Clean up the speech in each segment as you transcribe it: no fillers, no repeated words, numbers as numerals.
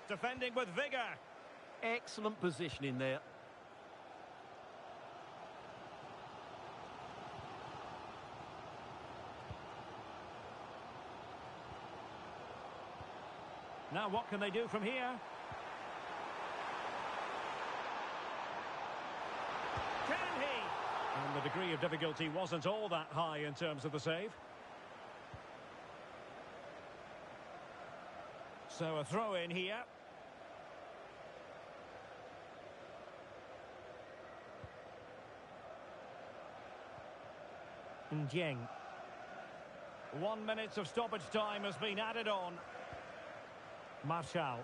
defending with vigour. Excellent positioning there. Now what can they do from here? Can he? And the degree of difficulty wasn't all that high in terms of the save. So a throw in here. Ndieng. 1 minute of stoppage time has been added on. Martial.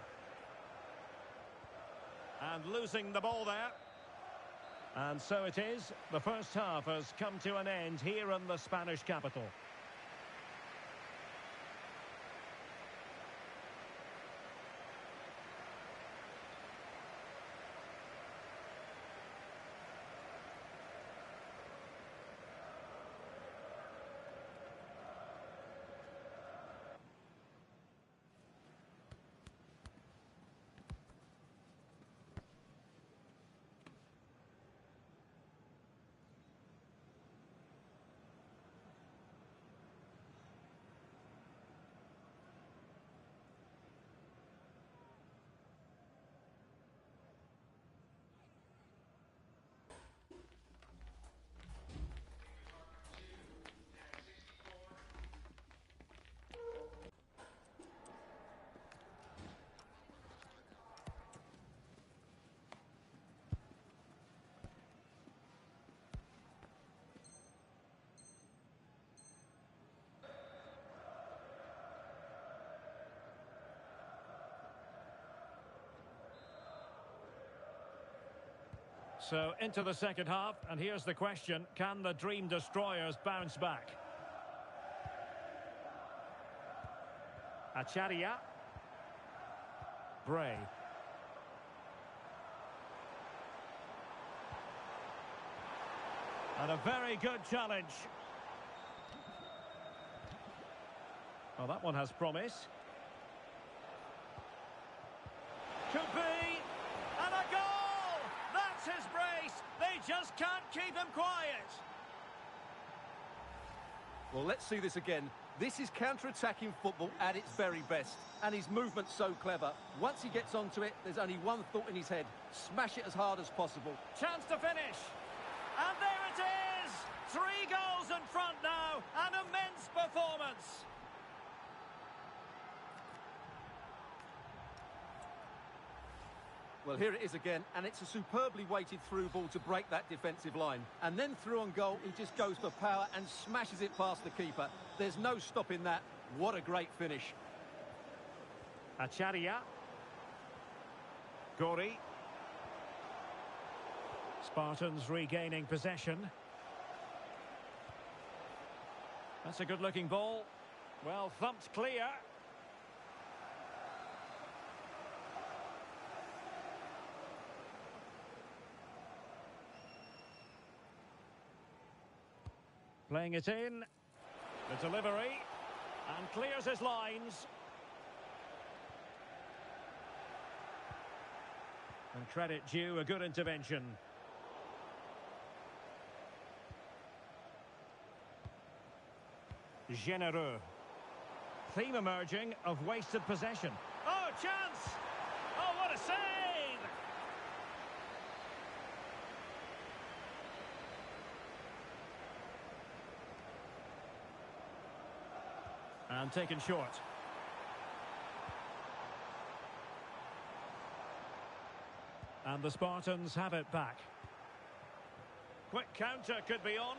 And losing the ball there. And so it is. The first half has come to an end here in the Spanish capital. So into the second half, and here's the question: can the Dream Destroyers bounce back? Acharia. Bray. And a very good challenge. Well, that one has promise. Could be. And a goal! That's his brace. They just can't keep him quiet. Well, let's see this again. This is counter-attacking football at its very best. And his movement's so clever. Once he gets onto it, there's only one thought in his head. Smash it as hard as possible. Chance to finish. And there it is! 3 goals in front now. An immense performance. Well, here it is again, and it's a superbly weighted through ball to break that defensive line. And then through on goal, he just goes for power and smashes it past the keeper. There's no stopping that. What a great finish. Acharia. Gori. Spartans regaining possession. That's a good-looking ball. Well, thumped clear. Playing it in. The delivery. And clears his lines. And credit due, a good intervention. Généreux. Theme emerging of wasted possession. Oh, chance! Oh, what a save! And taken short. And the Spartans have it back. Quick counter could be on.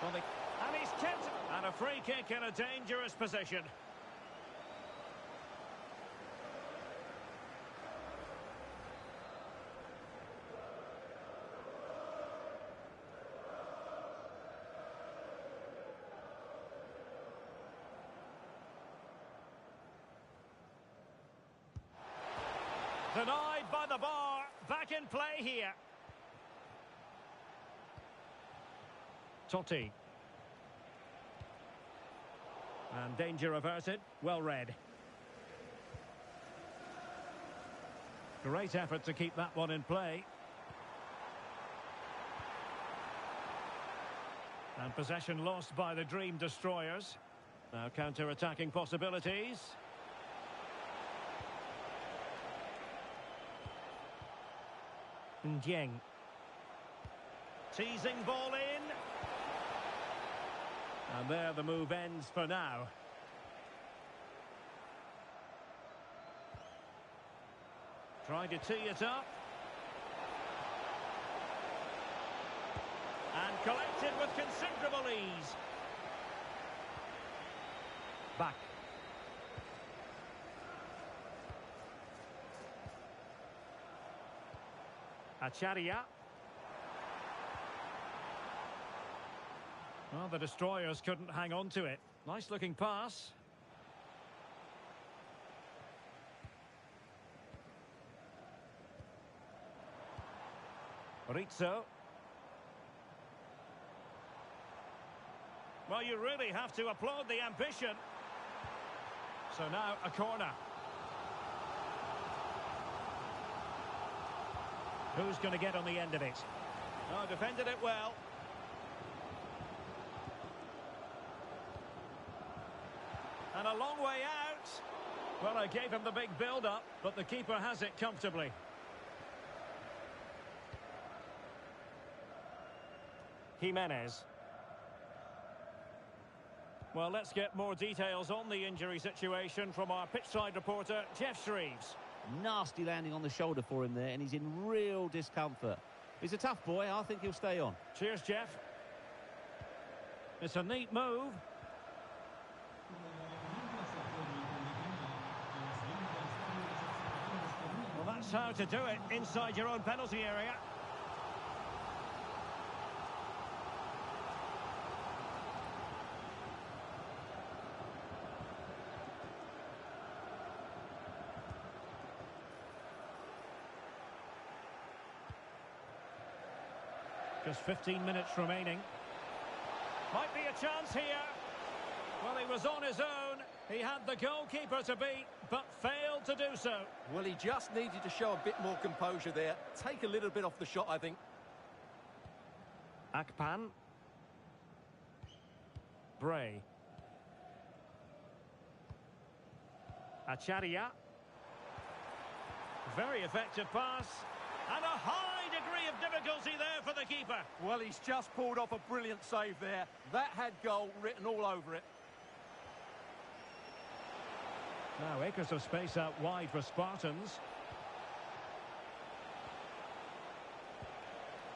And he's kept it. And a free kick in a dangerous position. Denied by the bar. Back in play here. Totti. And danger averted. Well read. Great effort to keep that one in play. And possession lost by the Dream Destroyers. Now counter-attacking possibilities. Njeng. Teasing ball in. And there the move ends for now. Trying to tee it up. And collected with considerable ease. Back. Acharia. Well, the Destroyers couldn't hang on to it. Nice looking pass. Rizzo. Well, you really have to applaud the ambition. So now a corner. Who's going to get on the end of it? Oh, defended it well. And a long way out. Well, I gave him the big build-up, but the keeper has it comfortably. Jimenez. Well, let's get more details on the injury situation from our pitchside reporter, Jeff Shreves. Nasty landing on the shoulder for him there, and he's in real discomfort. He's a tough boy. I think he'll stay on. Cheers, Jeff. It's a neat move. Well, that's how to do it inside your own penalty area. Just 15 minutes remaining. Might be a chance here. Well, he was on his own. He had the goalkeeper to beat, but failed to do so. Well, he just needed to show a bit more composure there. Take a little bit off the shot, I think. Akpan. Bray. Acharia. Very effective pass. And a high degree of difficulty there for the keeper. Well, he's just pulled off a brilliant save there. That had goal written all over it. Now acres of space out wide for Spartans.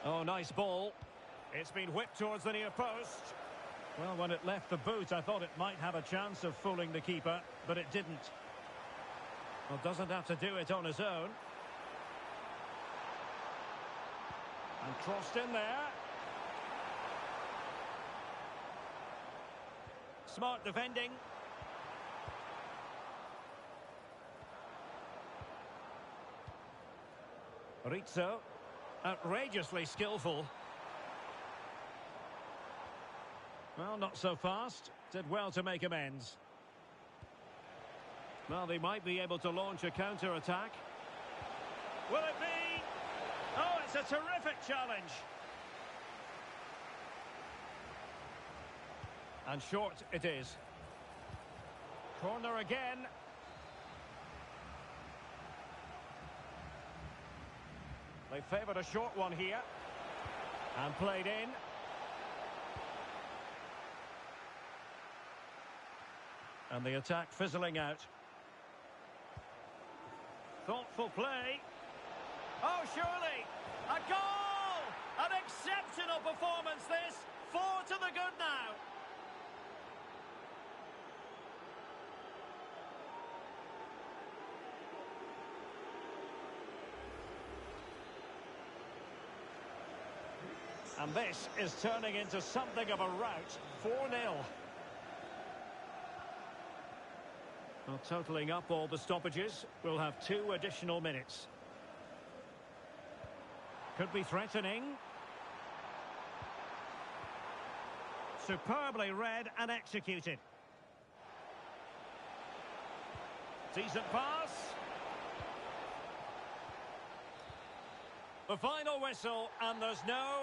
Oh, nice ball. It's been whipped towards the near post. Well, when it left the boot, I thought it might have a chance of fooling the keeper, but it didn't. Well, doesn't have to do it on his own. And crossed in there. Smart defending. Rizzo. Outrageously skillful. Well, not so fast. Did well to make amends. Well, they might be able to launch a counter-attack. Will it be? Oh, it's a terrific challenge. And short it is. Corner again. They favoured a short one here. And played in. And the attack fizzling out. Thoughtful play. Oh, surely! A goal! An exceptional performance, this! 4 to the good now. And this is turning into something of a rout. 4-0. Well, totalling up all the stoppages, we'll have 2 additional minutes. Could be threatening. Superbly read and executed. Decent pass. The final whistle, and there's no...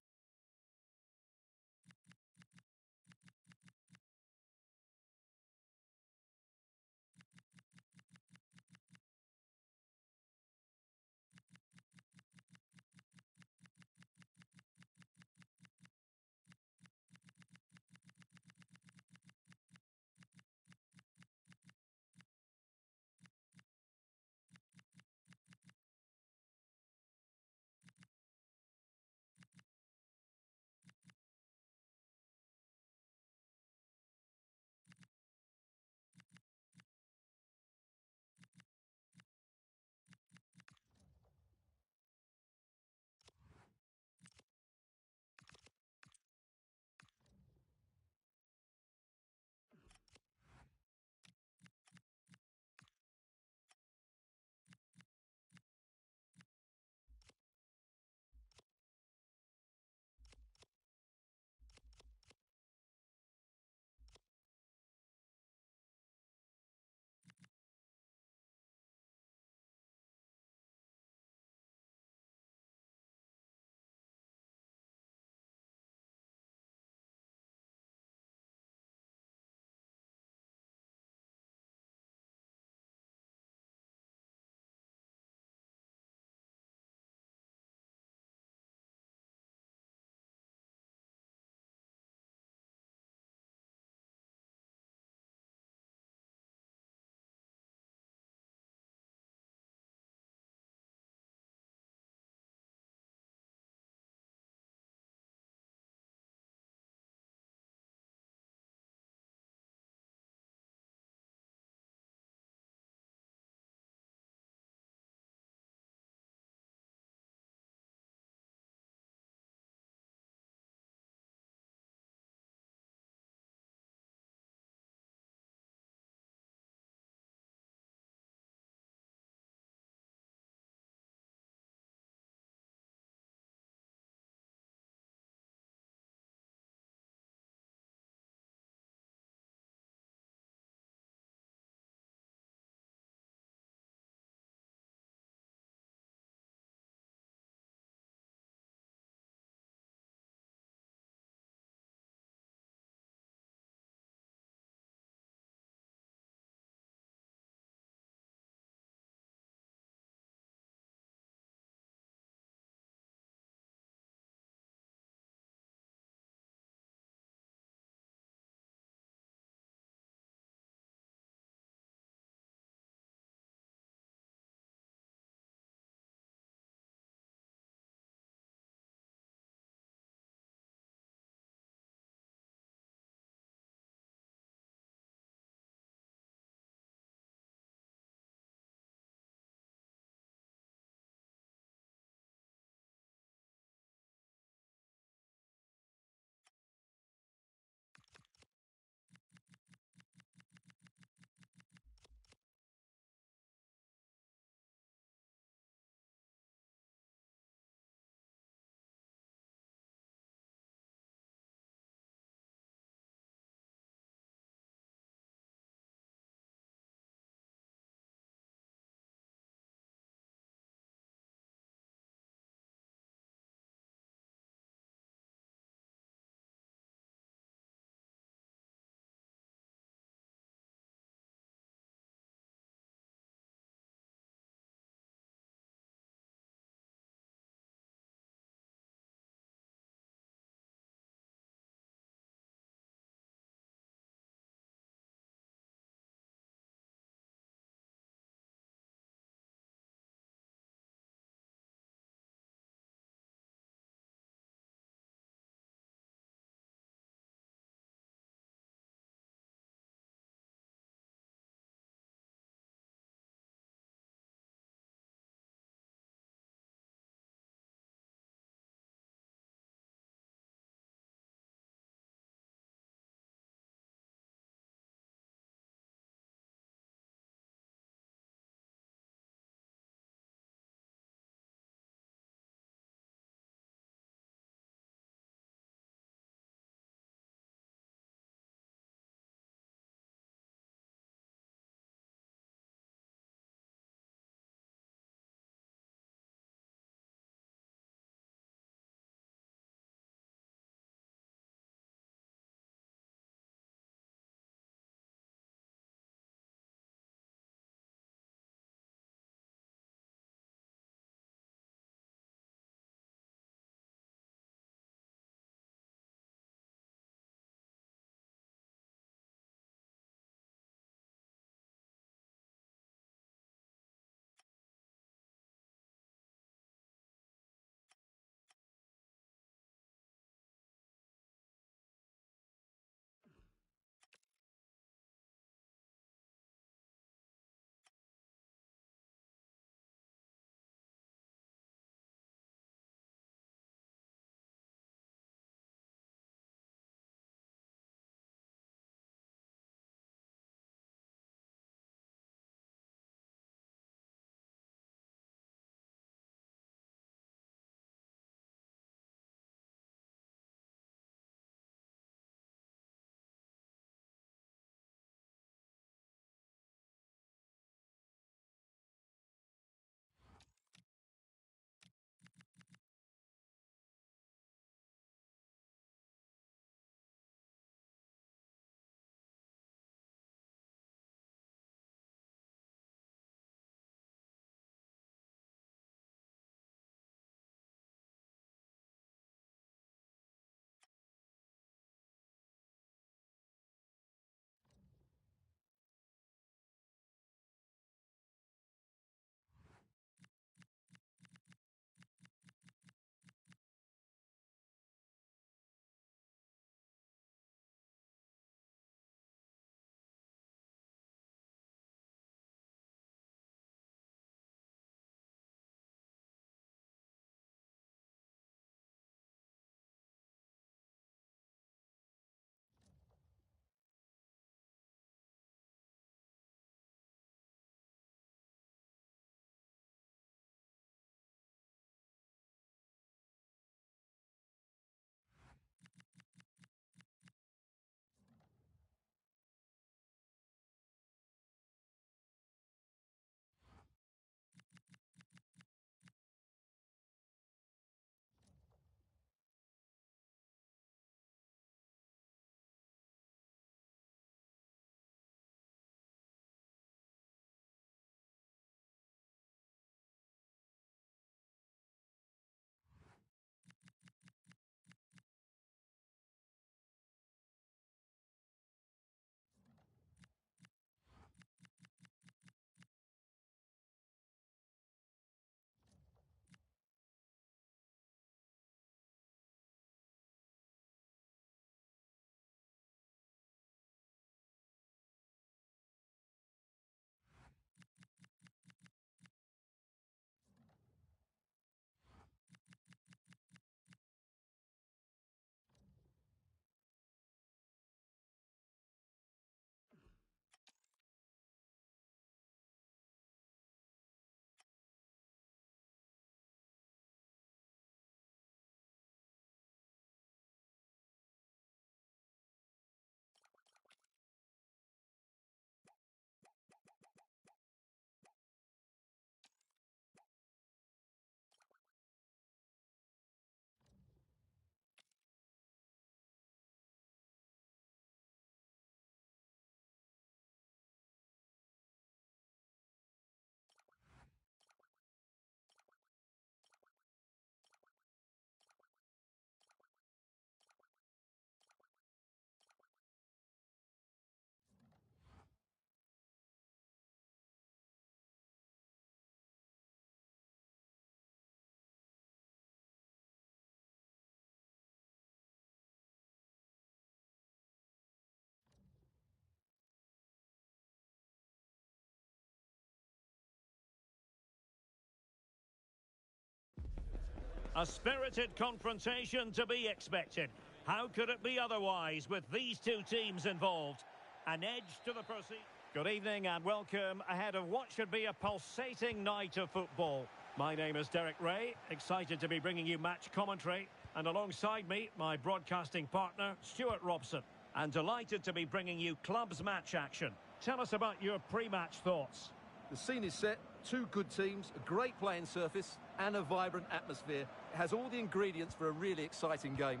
A spirited confrontation to be expected. How could it be otherwise with these two teams involved? An edge to the proceed. Good evening and welcome ahead of what should be a pulsating night of football. My name is Derek Ray, excited to be bringing you match commentary. And alongside me, my broadcasting partner, Stuart Robson. And delighted to be bringing you clubs match action. Tell us about your pre-match thoughts. The scene is set, two good teams, a great playing surface and a vibrant atmosphere. It has all the ingredients for a really exciting game.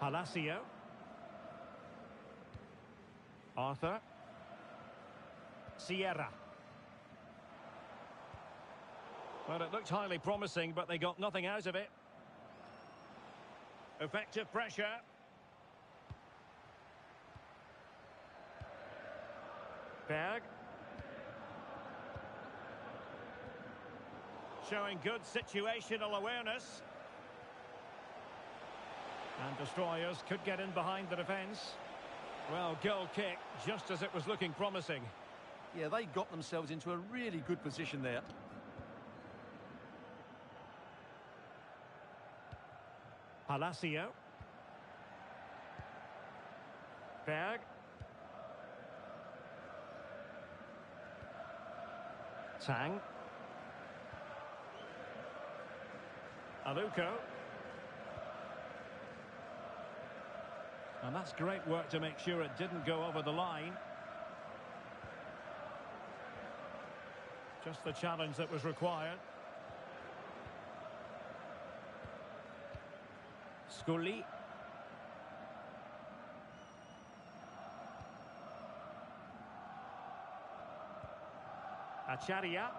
Palacio. Arthur. Sierra. Well, it looked highly promising, but they got nothing out of it. Effective pressure. Berg. Showing good situational awareness. And Destroyers could get in behind the defence. Well, goal kick, just as it was looking promising. Yeah, they got themselves into a really good position there. Palacio. Berg. Tang. Aluko. And that's great work to make sure it didn't go over the line. Just the challenge that was required. Scully. Acharya.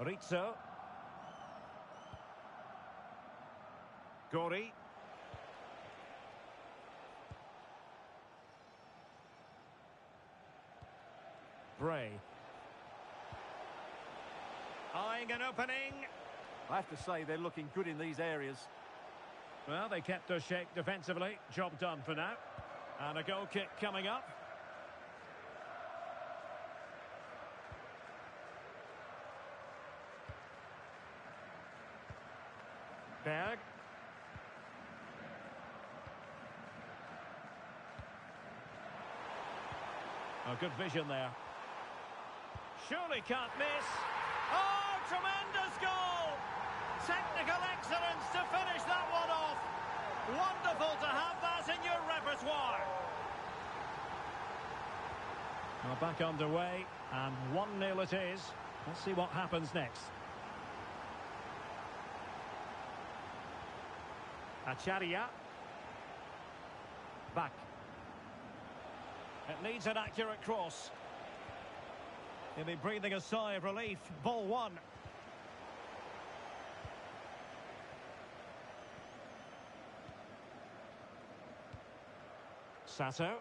Rizzo. Gori. Bray. Eyeing an opening. I have to say they're looking good in these areas. Well, they kept their shape defensively. Job done for now. And a goal kick coming up. Berg. Oh, good vision there. Surely can't miss. Oh, tremendous goal! Technical excellence to finish that one off. Wonderful to have that in your repertoire. Well, back underway, and 1-0 it is. Let's see what happens next. Acharya. Back. It needs an accurate cross. He'll be breathing a sigh of relief. Ball one. Sato.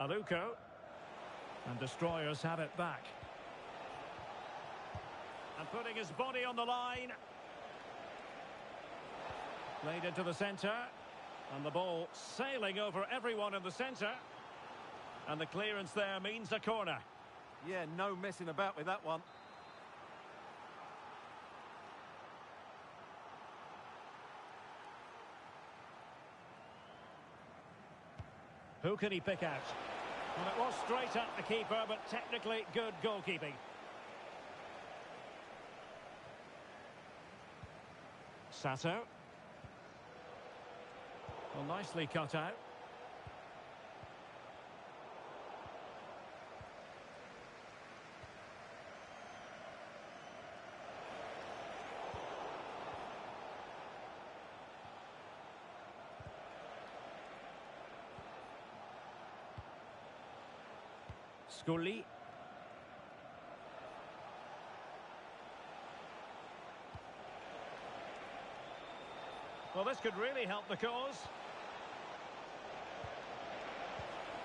Aluko. And Destroyers have it back. And putting his body on the line. Played into the centre. And the ball sailing over everyone in the centre. And the clearance there means a corner. Yeah, no messing about with that one. Who can he pick out? Well, it was straight at the keeper, but technically good goalkeeping. Sato. Well, nicely cut out. Scully. Well, this could really help the cause.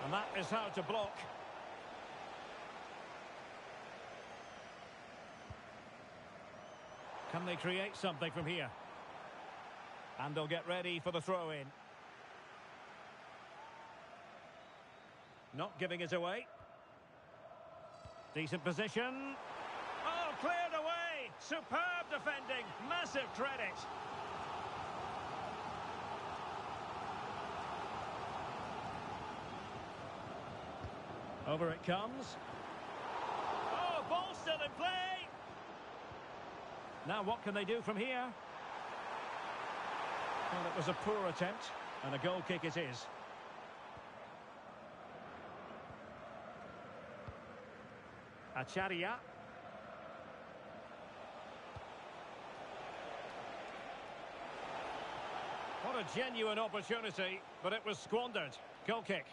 And that is how to block. Can they create something from here? And they'll get ready for the throw-in. Not giving it away. Decent position. Oh, cleared away. Superb defending. Massive credit. Over it comes. Oh, ball still in play. Now what can they do from here? Well, it was a poor attempt, and a goal kick it is. Acharia. What a genuine opportunity, but it was squandered. Goal kick.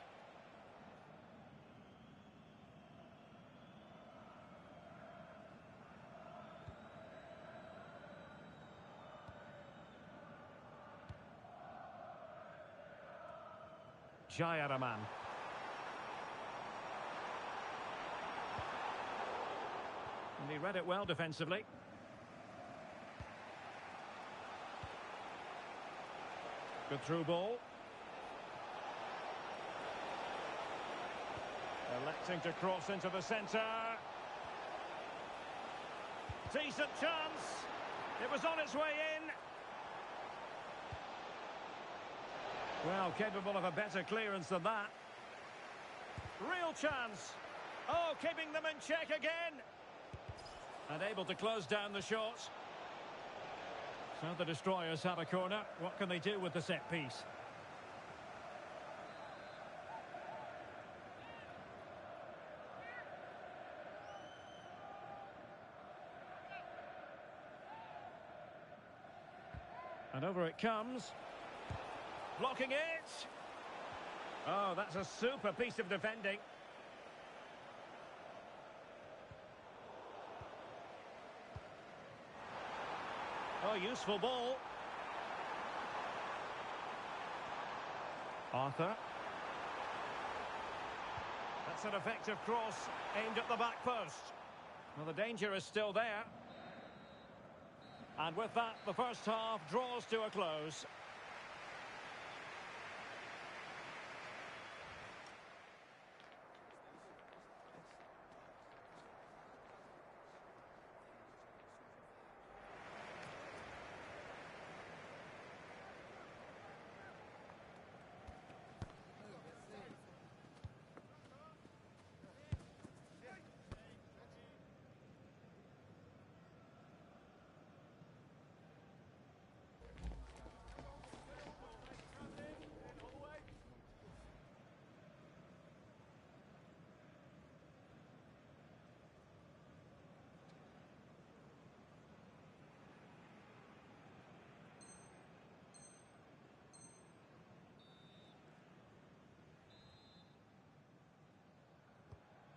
Jayaraman. And he read it well defensively. Good through ball. Electing to cross into the centre. Decent chance. It was on its way in. Well, capable of a better clearance than that. Real chance. Oh, keeping them in check again. And able to close down the shot. So the Destroyers have a corner. What can they do with the set piece? And over it comes. Blocking it. Oh, that's a super piece of defending. Oh, useful ball. Arthur. That's an effective cross aimed at the back post. Well, the danger is still there. And with that, the first half draws to a close.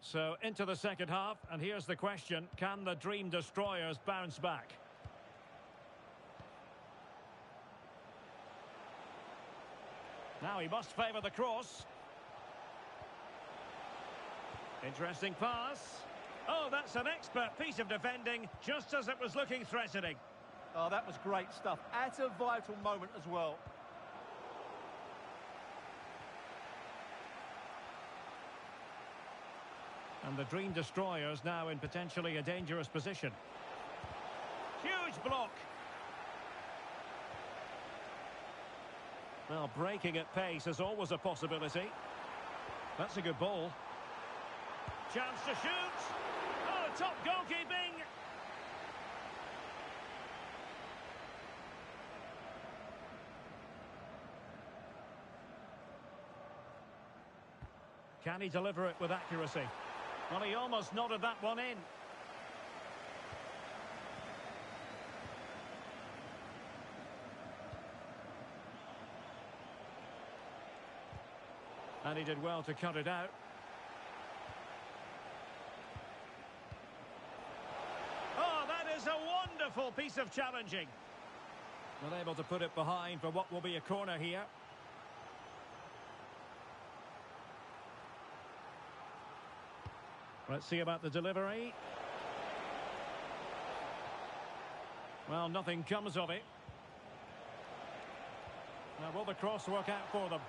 So into the second half, and here's the question: can the Dream Destroyers bounce back? Now he must favour the cross. Interesting pass. Oh, that's an expert piece of defending, just as it was looking threatening. Oh, that was great stuff. At a vital moment as well. And the Dream Destroyers now in potentially a dangerous position. Huge block. Well, breaking at pace is always a possibility. That's a good ball. Chance to shoot. Oh, top goalkeeping. Can he deliver it with accuracy? Well, he almost nodded that one in. And he did well to cut it out. Oh, that is a wonderful piece of challenging. Not able to put it behind for what will be a corner here. Let's see about the delivery. Well, nothing comes of it. Now, will the cross work out for them?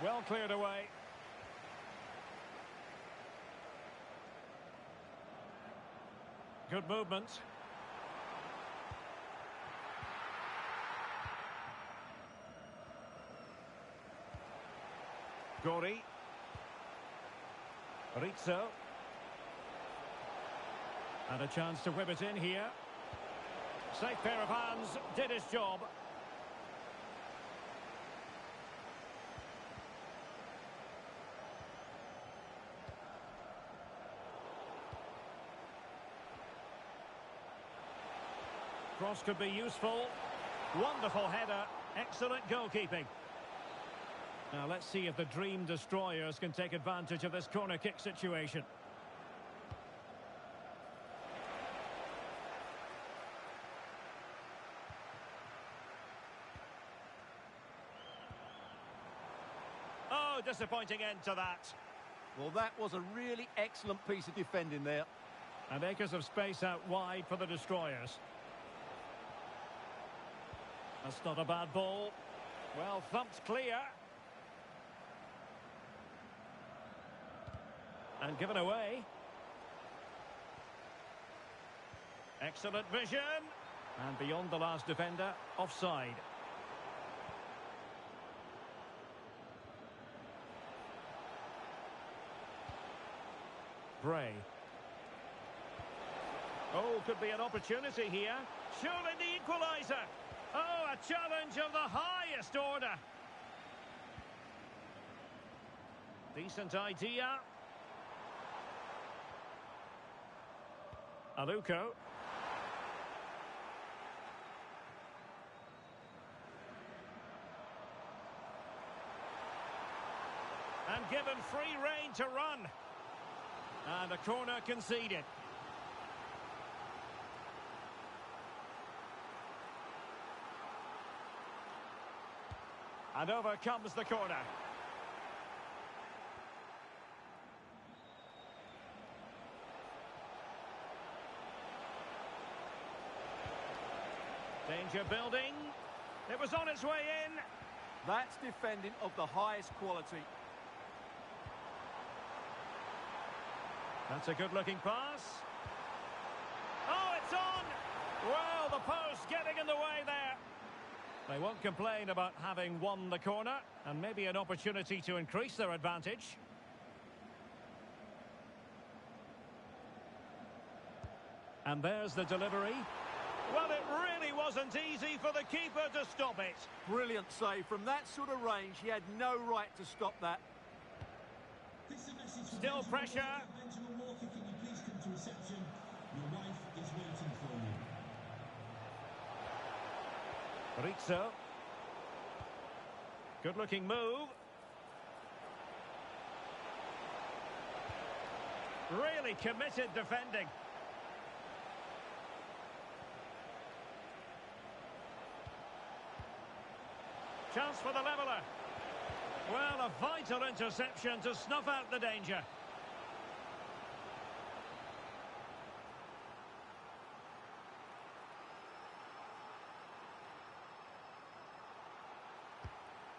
Well cleared away. Good movement. Gori. Rizzo. And a chance to whip it in here. Safe pair of hands, did his job. Cross could be useful. Wonderful header. Excellent goalkeeping. Now let's see if the Dream Destroyers can take advantage of this corner kick situation. Oh, disappointing end to that. Well, that was a really excellent piece of defending there. And acres of space out wide for the Destroyers. That's not a bad ball. Well, thumped clear. And given away. Excellent vision. And beyond the last defender, offside. Bray. Oh, could be an opportunity here. Surely the equaliser. Oh, a challenge of the highest order. Decent idea. Aluko. And given free rein to run. And a corner conceded. And over comes the corner. Danger building. It was on its way in. That's defending of the highest quality. That's a good-looking pass. Oh, it's on! Well, the post getting in the way there. They won't complain about having won the corner, and maybe an opportunity to increase their advantage. And there's the delivery. Well, it really wasn't easy for the keeper to stop it. Brilliant save. From that sort of range, he had no right to stop that. Still pressure. Rizzo. Good looking move. Really committed defending. Chance for the leveller. Well, a vital interception to snuff out the danger.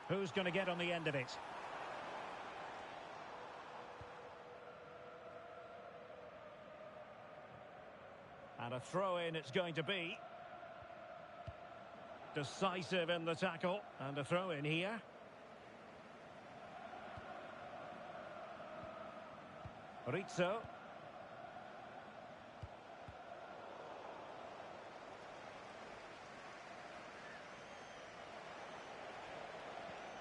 Who's going to get on the end of it? And a throw-in it's going to be. Decisive in the tackle. And a throw-in here. Rizzo.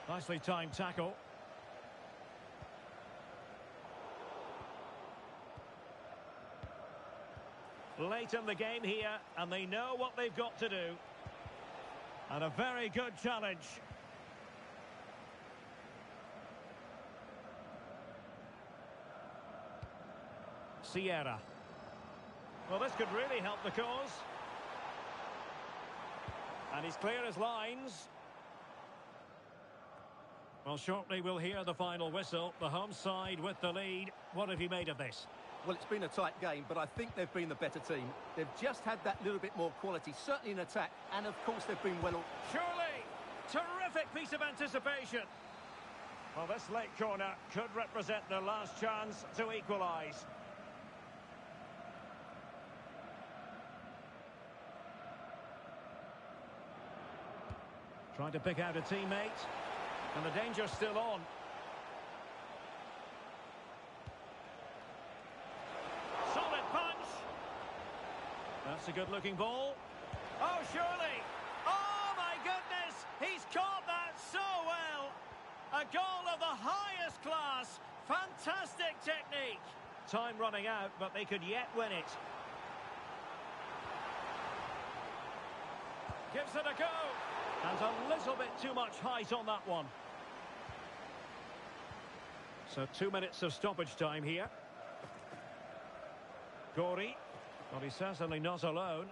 Nicely timed tackle. Late in the game here, and they know what they've got to do. And a very good challenge. Sierra. Well, this could really help the cause. And he's clear as lines. Well, shortly we'll hear the final whistle. The home side with the lead. What have you made of this? Well, it's been a tight game, but I think they've been the better team. They've just had that little bit more quality, certainly in attack, and of course they've been well... Surely! Terrific piece of anticipation. Well, this late corner could represent their last chance to equalise. Trying to pick out a teammate, and the danger's still on. Solid punch. That's a good-looking ball. Oh, surely. Oh, my goodness. He's caught that so well. A goal of the highest class. Fantastic technique. Time running out, but they could yet win it. Gives it a go. And a little bit too much height on that one. So 2 minutes of stoppage time here. Gori. Well, he's certainly not alone.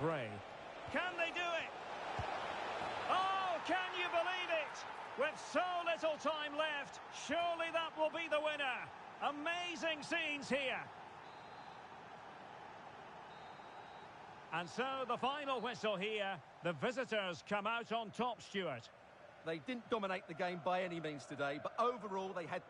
Bray. Can they do it? Oh, can you believe it? With so little time left, surely that will be the winner. Amazing scenes here. And so the final whistle here. The visitors come out on top, Stuart. They didn't dominate the game by any means today, but overall they had...